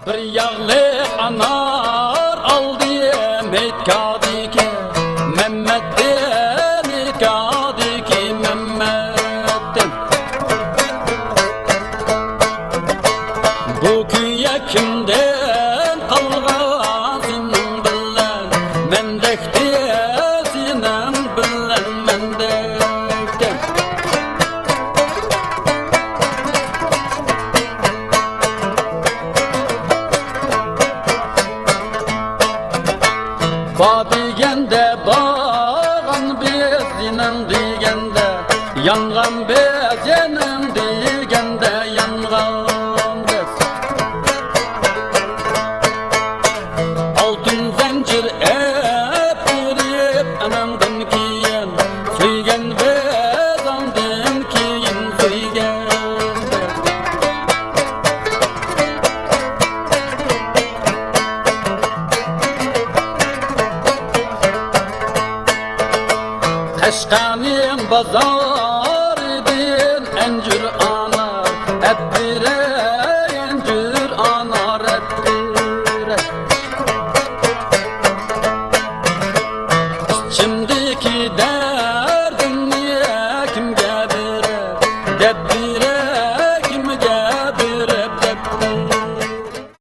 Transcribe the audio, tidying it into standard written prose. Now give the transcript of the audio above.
Bir yağlı anar aldım etkadiki Mehmet'ten etkadiki Mehmet'ten. Bu köye kimden kalgasın bilen Mendekti sinen bilen mendekten. Ba degende bağın bezinin degende Yangan bezenin degende yangan bez. Altın zincir ep anamdan kiyin Söygen bezandan kiyin söygen bez. Kaşkanın bazarıdın encür